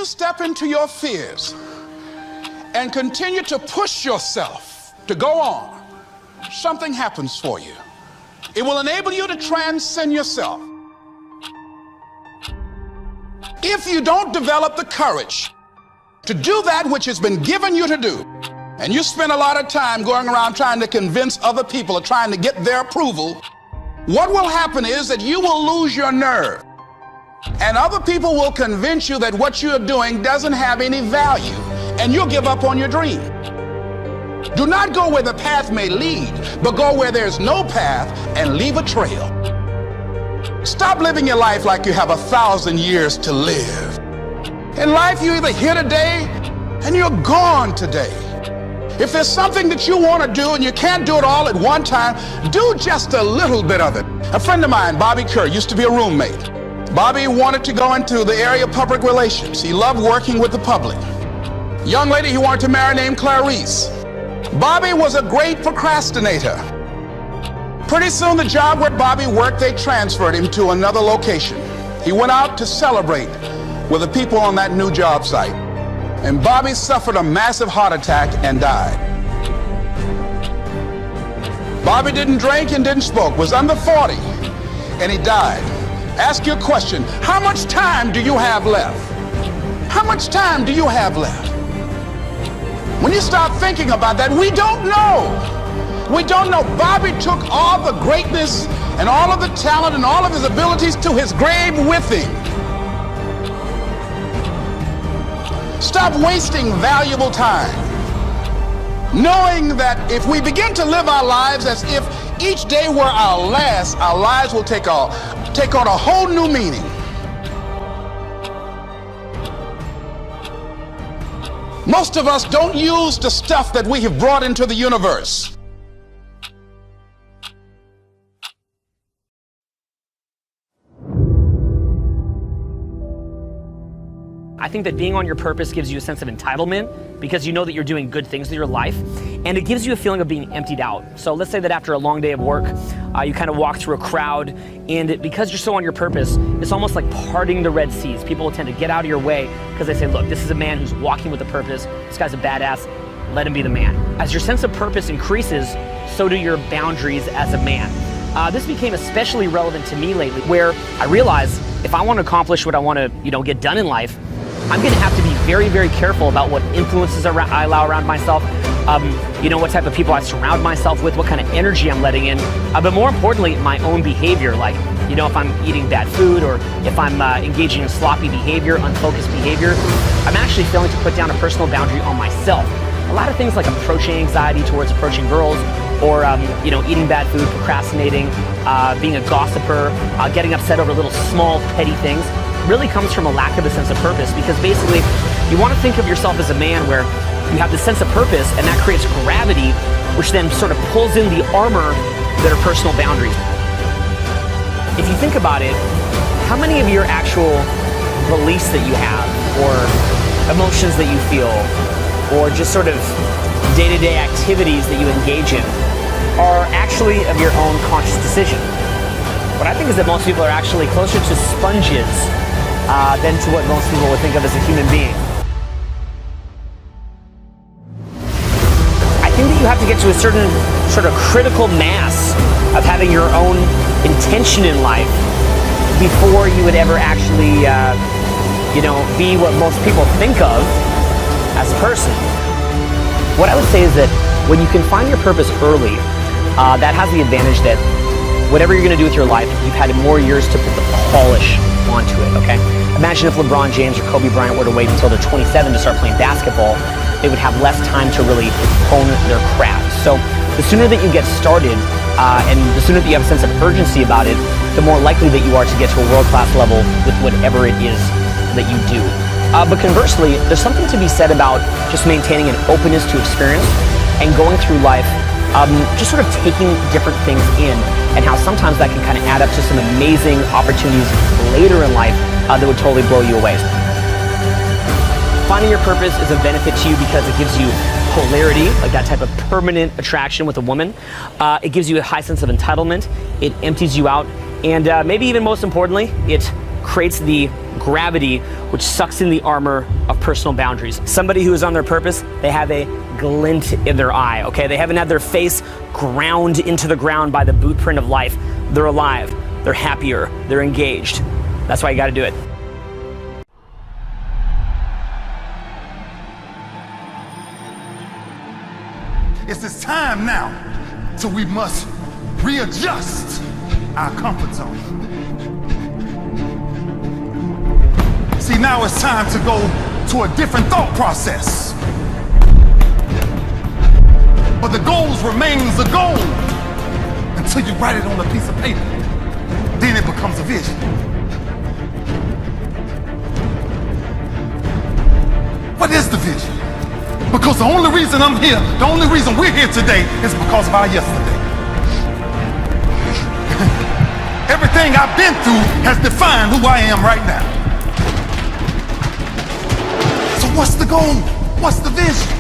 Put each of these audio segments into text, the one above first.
step into your fears and continue to push yourself to go on, something happens for you. It will enable you to transcend yourself. If you don't develop the courage to do that which has been given you to do, and you spend a lot of time going around trying to convince other people or trying to get their approval, what will happen is that you will lose your nerve. And other people will convince you that what you're doing doesn't have any value, and you'll give up on your dream. Do not go where the path may lead, but go where there's no path and leave a trail. Stop living your life like you have 1,000 years to live. In life, you're either here today and you're gone today. If there's something that you want to do and you can't do it all at one time, do just a little bit of it. A friend of mine, Bobby Kerr, used to be a roommate. Bobby wanted to go into the area of public relations. He loved working with the public. Young lady he wanted to marry named Clarice. Bobby was a great procrastinator. Pretty soon the job where Bobby worked, they transferred him to another location. He went out to celebrate with the people on that new job site. And Bobby suffered a massive heart attack and died. Bobby didn't drink and didn't smoke, was under 40, and he died. Ask your question, how much time do you have left? How much time do you have left? When you start thinking about that, we don't know. We don't know. Bobby took all the greatness and all of the talent and all of his abilities to his grave with him. Stop wasting valuable time, knowing that if we begin to live our lives as if each day were our last, our lives will take on a whole new meaning. Most of us don't use the stuff that we have brought into the universe. I think that being on your purpose gives you a sense of entitlement because you know that you're doing good things with your life, and it gives you a feeling of being emptied out. So let's say that after a long day of work, you kind of walk through a crowd, and because you're so on your purpose, it's almost like parting the Red Seas. People will tend to get out of your way because they say, look, this is a man who's walking with a purpose. This guy's a badass. Let him be the man. As your sense of purpose increases, so do your boundaries as a man. This became especially relevant to me lately, where I realized if I want to accomplish what I want to, get done in life, I'm going to have to be very, very careful about what influences I allow around myself, what type of people I surround myself with, what kind of energy I'm letting in, but more importantly, my own behavior, like, if I'm eating bad food or if I'm engaging in sloppy behavior, unfocused behavior, I'm actually failing to put down a personal boundary on myself. A lot of things like approaching anxiety towards approaching girls, or eating bad food, procrastinating, being a gossiper, getting upset over little small petty things, really comes from a lack of a sense of purpose, because basically you want to think of yourself as a man where you have the sense of purpose, and that creates gravity, which then sort of pulls in the armor that are personal boundaries. If you think about it, how many of your actual beliefs that you have, or emotions that you feel, or just sort of day-to-day activities that you engage in are actually of your own conscious decision? What I think is that most people are actually closer to sponges than to what most people would think of as a human being. I think that you have to get to a certain sort of critical mass of having your own intention in life before you would ever actually, be what most people think of as a person. What I would say is that when you can find your purpose early, that has the advantage that whatever you're going to do with your life, you've had more years to put the polish onto it, okay? Imagine if LeBron James or Kobe Bryant were to wait until they're 27 to start playing basketball, they would have less time to really hone their craft. So the sooner that you get started, and the sooner that you have a sense of urgency about it, the more likely that you are to get to a world-class level with whatever it is that you do. But conversely, there's something to be said about just maintaining an openness to experience and going through life, just sort of taking different things in, and how sometimes that can kind of add up to some amazing opportunities later in life that would totally blow you away. Finding your purpose is a benefit to you because it gives you polarity, like that type of permanent attraction with a woman. It gives you a high sense of entitlement. It empties you out. And maybe even most importantly, it creates the gravity which sucks in the armor of personal boundaries. Somebody who is on their purpose, they have a glint in their eye, okay? They haven't had their face ground into the ground by the boot print of life. They're alive, they're happier, they're engaged. That's why you gotta do it. It's this time now, so we must readjust our comfort zone. See, now it's time to go to a different thought process. But the goal remains a goal until you write it on a piece of paper. Then it becomes a vision. What is the vision? Because the only reason I'm here, the only reason we're here today is because of our yesterday. Everything I've been through has defined who I am right now. So what's the goal? What's the vision?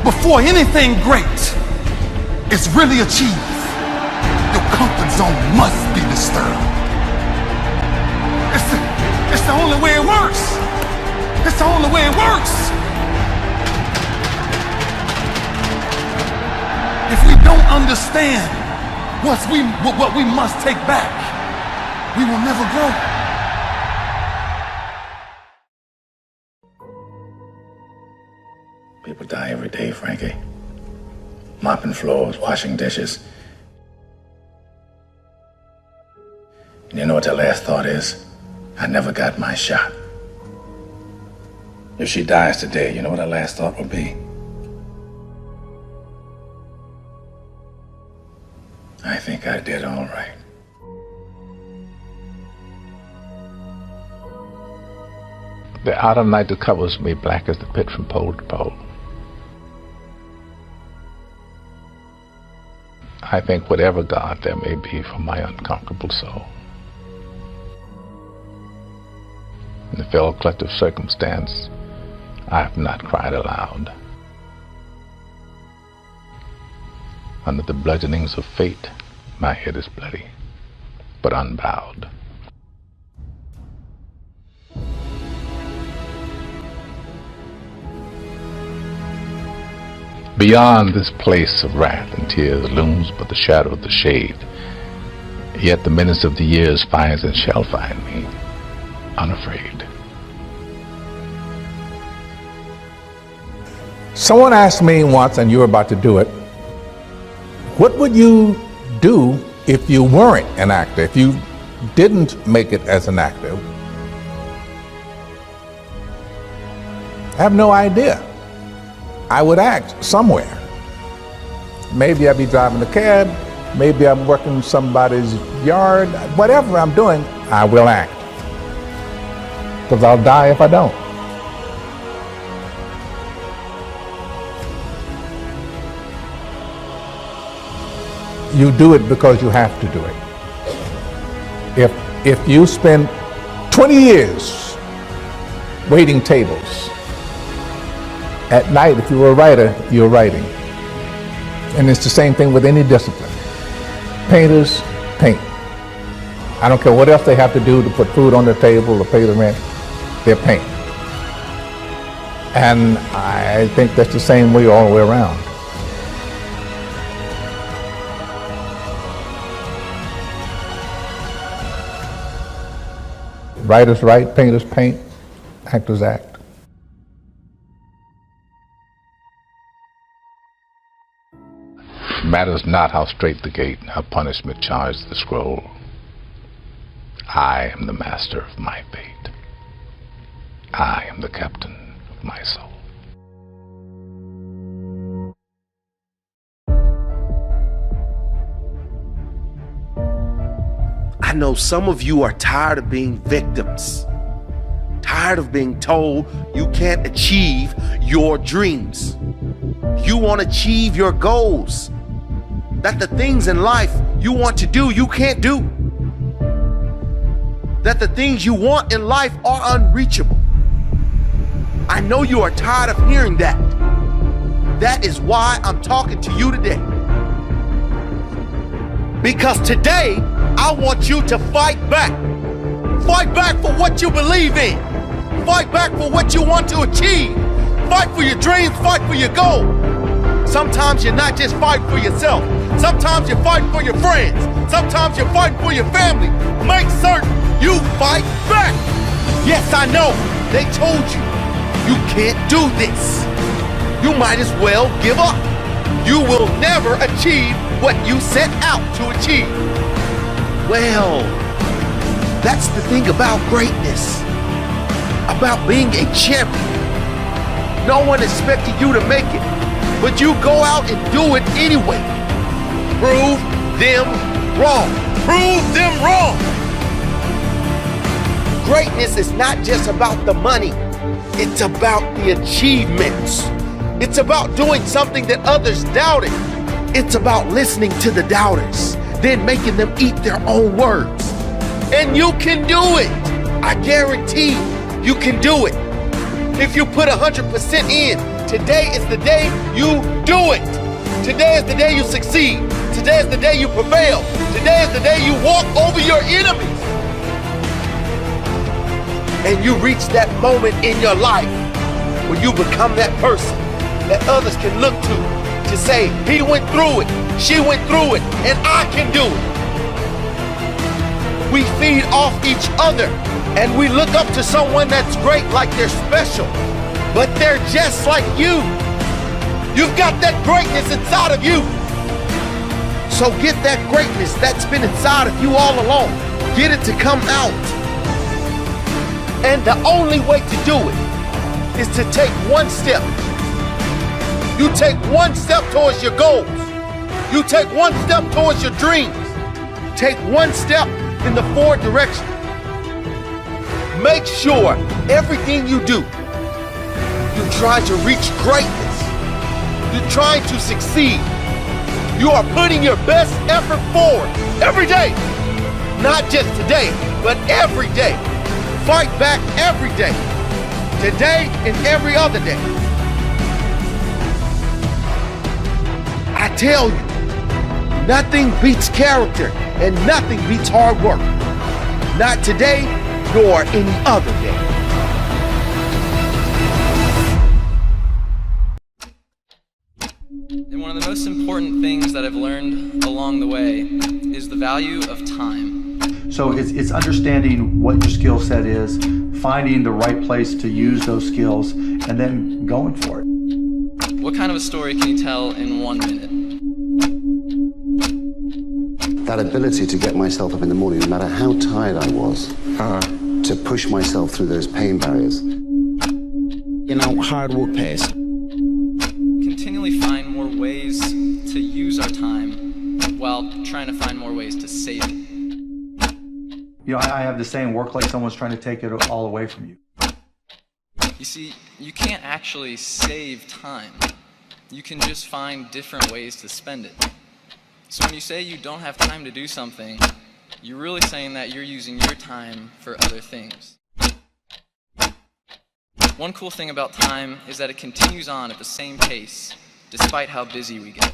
Before anything great is really achieved, your comfort zone must be disturbed. It's the only way it works. It's the only way it works. If we don't understand what we must take back, we will never grow. People die every day, Frankie. Mopping floors, washing dishes. And you know what their last thought is? I never got my shot. If she dies today, you know what her last thought will be? I think I did all right. The outer night that covers me black as the pit from pole to pole. I thank whatever God there may be for my unconquerable soul. In the fell clutch of circumstance, I have not cried aloud. Under the bludgeonings of fate, my head is bloody, but unbowed. Beyond this place of wrath and tears looms but the shadow of the shade. Yet the menace of the years finds and shall find me, unafraid. Someone asked me once, and you're about to do it, what would you do if you weren't an actor, if you didn't make it as an actor? I have no idea. I would act somewhere. Maybe I'd be driving a cab, maybe I'm working in somebody's yard, whatever I'm doing, I will act. Because I'll die if I don't. You do it because you have to do it. If you spend 20 years waiting tables, at night, if you were a writer, you're writing. And it's the same thing with any discipline. Painters paint. I don't care what else they have to do to put food on the table or pay the rent, they're painting. And I think that's the same way all the way around. Writers write, painters paint, actors act. Matters not how straight the gate, how punishment charged the scroll. I am the master of my fate. I am the captain of my soul. I know some of you are tired of being victims, tired of being told you can't achieve your dreams. You want to achieve your goals, that the things in life you want to do, you can't do. That the things you want in life are unreachable. I know you are tired of hearing that. That is why I'm talking to you today. Because today, I want you to fight back. Fight back for what you believe in. Fight back for what you want to achieve. Fight for your dreams, fight for your goal. Sometimes you're not just fighting for yourself. Sometimes you're fighting for your friends. Sometimes you're fighting for your family. Make certain you fight back. Yes, I know, they told you, you can't do this. You might as well give up. You will never achieve what you set out to achieve. Well, that's the thing about greatness, about being a champion. No one expected you to make it, but you go out and do it anyway. Prove them wrong. Prove them wrong. Greatness is not just about the money. It's about the achievements. It's about doing something that others doubted. It's about listening to the doubters, then making them eat their own words. And you can do it. I guarantee you can do it. If you put 100% in, today is the day you do it. Today is the day you succeed. Today is the day you prevail. Today is the day you walk over your enemies. And you reach that moment in your life where you become that person that others can look to say, he went through it, she went through it, and I can do it. We feed off each other, and we look up to someone that's great like they're special, but they're just like you. You've got that greatness inside of you. So get that greatness that's been inside of you all along. Get it to come out. And the only way to do it is to take one step. You take one step towards your goals. You take one step towards your dreams. Take one step in the forward direction. Make sure everything you do, you try to reach greatness. You're trying to succeed. You are putting your best effort forward every day. Not just today, but every day. Fight back every day. Today and every other day. I tell you, nothing beats character and nothing beats hard work. Not today, nor any other day. And one of the most important things that I've learned along the way is the value of time. So it's understanding what your skill set is, finding the right place to use those skills, and then going for it. What kind of a story can you tell in 1 minute? That ability to get myself up in the morning, no matter how tired I was, to push myself through those pain barriers. You know, hard work pays. Continually find more ways to use our time while trying to find more ways to save it. You know, I have the saying, work like someone's trying to take it all away from you. You see, you can't actually save time. You can just find different ways to spend it. So when you say you don't have time to do something, you're really saying that you're using your time for other things. One cool thing about time is that it continues on at the same pace, despite how busy we get.